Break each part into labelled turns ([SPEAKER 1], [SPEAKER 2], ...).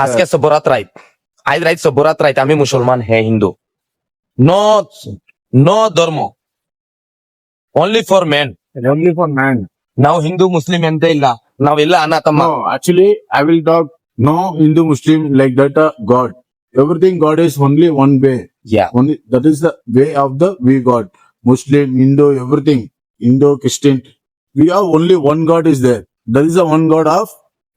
[SPEAKER 1] আজকে সবরাত রাইত, আজ রাইত সবরাত রাইত, আমি মুসলমান, হে হিন্দু। নো নো ধর্ম, only for men.
[SPEAKER 2] Only for man.
[SPEAKER 1] Now Hindu Muslim ente illa, now illa anatama.
[SPEAKER 2] No, actually, I will talk no Hindu Muslim like that. God, everything God is only one way.
[SPEAKER 1] Yeah.
[SPEAKER 2] Only that is the way of the we God. Muslim, Hindu, everything. Indo, Christian. We have only one God is there. That is the one God of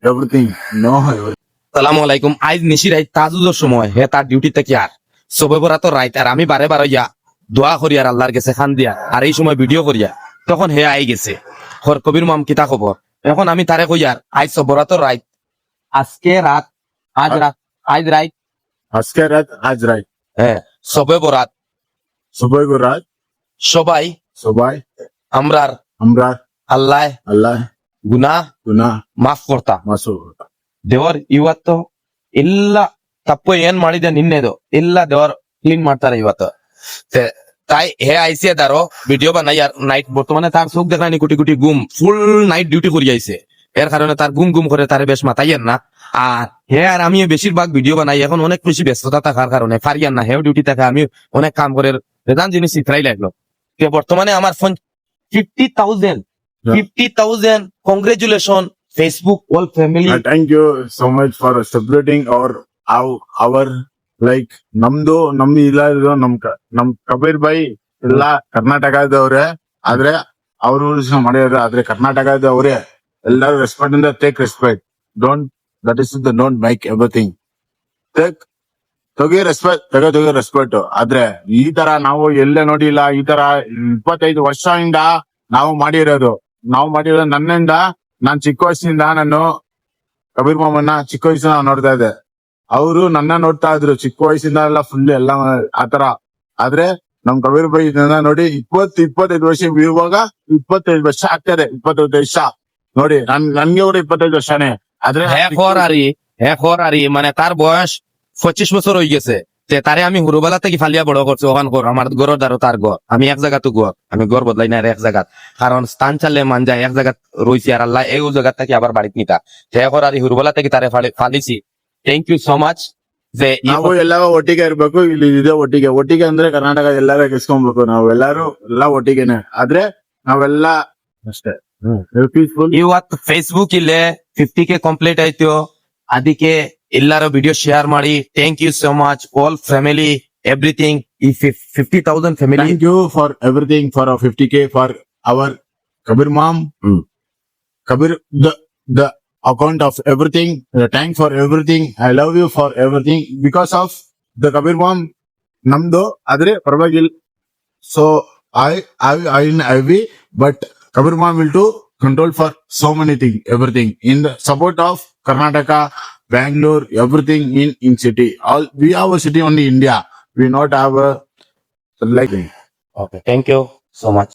[SPEAKER 2] everything. No, everything.
[SPEAKER 1] সালামু আলাইকুম। আজ নিশি রাইত তাজুদের সময়, হে তার ডিউটিতে কি আর সবে বরাতর রাইত, আর আমি বারে বারে ইয়া দোয়া করি আর আল্লাহর কাছে খান দিয়া, আর এই সময় ভিডিও করিয়া, তখন হে আই গেছে হর কবির মাম কিতা খবর। এখন আমি তারে কই আর আজ সবরাতর রাইত, আজকে রাত, আজ রাত, আজ রাইত,
[SPEAKER 2] Asker Rat, Aj Rai.
[SPEAKER 1] হ্যাঁ সবে বরাত,
[SPEAKER 2] Subhay Go Rat,
[SPEAKER 1] সবাই
[SPEAKER 2] Subhay,
[SPEAKER 1] আমরার
[SPEAKER 2] Amra,
[SPEAKER 1] আল্লাহ
[SPEAKER 2] Allah,
[SPEAKER 1] গুনাহ
[SPEAKER 2] Guna,
[SPEAKER 1] ಮಾಫ್ ಕೊಡ್ತಾ
[SPEAKER 2] Masu.
[SPEAKER 1] ದೇವರ್ ಇವತ್ತು ಎಲ್ಲ ತಪ್ಪು ಏನ್ ಮಾಡಿದೆ ನಿನ್ನೆದು ಎಲ್ಲ ದೇವರ್ ಕ್ಲೀನ್ ಮಾಡ್ತಾರೆ ಇವತ್ತು। তাই হে আইসে দারো ভিডিও বানাই আর নাইট, বর্তমানে তার চোখ দেখানি কোটি কোটি গুম, ফুল নাইট ডিউটি করে আইছে, এর কারণে তার গুম গুম করে তারে বেশ মাতাইয়েন না। আর হে আর আমি বেশিরভাগ ভিডিও বানাই, এখন অনেক বেশি ব্যস্ততা থাকার কারণে পারিয়ান না, হেও ডিউটি থাকে, আমি অনেক কাম করে রেদান জিনিস শিখাই লাগলো। বর্তমানে আমার phone 50,000 congratulation Facebook all family.
[SPEAKER 2] Thank you so much for celebrating our like ನಮ್ದು ಇಲ್ಲ ಇದು ನಮ್ ಕಬೀರ್ ಭಾಯಿ ಎಲ್ಲ ಕರ್ನಾಟಕದವ್ರೆ, ಆದ್ರೆ ಅವರು ಮಾಡ್ಯಾರ, ಆದ್ರೆ ಕರ್ನಾಟಕದವ್ರೆ ಎಲ್ಲರೂ ರೆಸ್ಪೆಕ್ಟ್ ಇಂದ take respect, don't that is the don't make everything, take ತೊಗೆ ರೆಸ್ಪೆಕ್ಟ್. ಆದ್ರೆ ಈ ತರ ನಾವು ಎಲ್ಲೇ ನೋಡಿಲ್ಲ, ಈ ತರ 25 ವರ್ಷದಿಂದ ನಾವು ಮಾಡಿರೋದು ನನ್ನಿಂದ, ನಾನ್ ಚಿಕ್ಕ ವಯಸ್ಸಿನಿಂದ ನಾನು ಕಬೀರ್ ಮಾಮನ್ನ ಚಿಕ್ಕ ವಯಸ್ಸಿನ ನೋಡ್ತಾ ಇದ್ದೆ, ಅವರು ನನ್ನ ನೋಡ್ತಾ ಇದ್ರು ಚಿಕ್ಕ ವಯಸ್ಸಿಂದ ಎಲ್ಲ ಫುಲ್ ಎಲ್ಲ ಆತರ. ಆದ್ರೆ ನಮ್ ಕಬೀರ್ ಭಾಯಿ ಇದನ್ನ ನೋಡಿ 25 ವರ್ಷ, ಇವಾಗ 25 ವರ್ಷ ಆಗ್ತದೆ, 25 ವರ್ಷ ನೋಡಿ, ನನ್ಗೆ ಕೂಡ 25 ವರ್ಷನೇ। আದ್ರೆ
[SPEAKER 1] আরি মানে তার বয়স 25 বছর হয়ে গেছে, তারে আমি হুরুবেলা থেকে ফালিয়া বড় করছি, ওখান ঘর আমার ঘরের দ্বারা তার ঘর, আমি এক জায়গা তো আমি ঘর বদলাই না এক জায়গা, কারণ স্থান চাললে মান যায়, এক জায়গা রয়েছি আর আল্লাহ এই জায়গা থেকে আবার বাড়িতে নিতা, আর হুরুবেলা থেকে তারে ফালিছি। Thank you so much.
[SPEAKER 2] ನಾವು ಎಲ್ಲ ಒಟ್ಟಿಗೆ ಇರ್ಬೇಕು, ಇಲ್ಲಿ ಇದೆ ಒಟ್ಟಿಗೆ ಅಂದ್ರೆ ಕರ್ನಾಟಕ ಎಲ್ಲಾರು ಗೆಸ್ಕೊಬೇಕು, ನಾವು ಎಲ್ಲಾರು ಎಲ್ಲ ಒಟ್ಟಿಗೆನೆ, ಆದ್ರೆ ನಾವೆಲ್ಲ ಅಷ್ಟೇ ಪೀಸ್ಫುಲ್।
[SPEAKER 1] ಇವತ್ತು ಫೇಸ್ಬುಕ್ ಇಲ್ಲೇ 50K ಕಂಪ್ಲೀಟ್ ಆಯ್ತು, ಅದಕ್ಕೆ ಎಲ್ಲಾರು ವಿಡಿಯೋ ಶೇರ್ ಮಾಡಿ। Thank you so much all family everything, ಈ 50,000 family,
[SPEAKER 2] thank you for everything, for 50K for our Kabir mom, Kabir the account of everything, thank for everything, I love you for everything, because of the Kabir mom namdo adre parvagil, so I be, but Kabir mom will do control for so many things, everything in the support of Karnataka, Bangalore, everything in city, all we have a city only India, we not have a like.
[SPEAKER 1] Okay, thank you so much.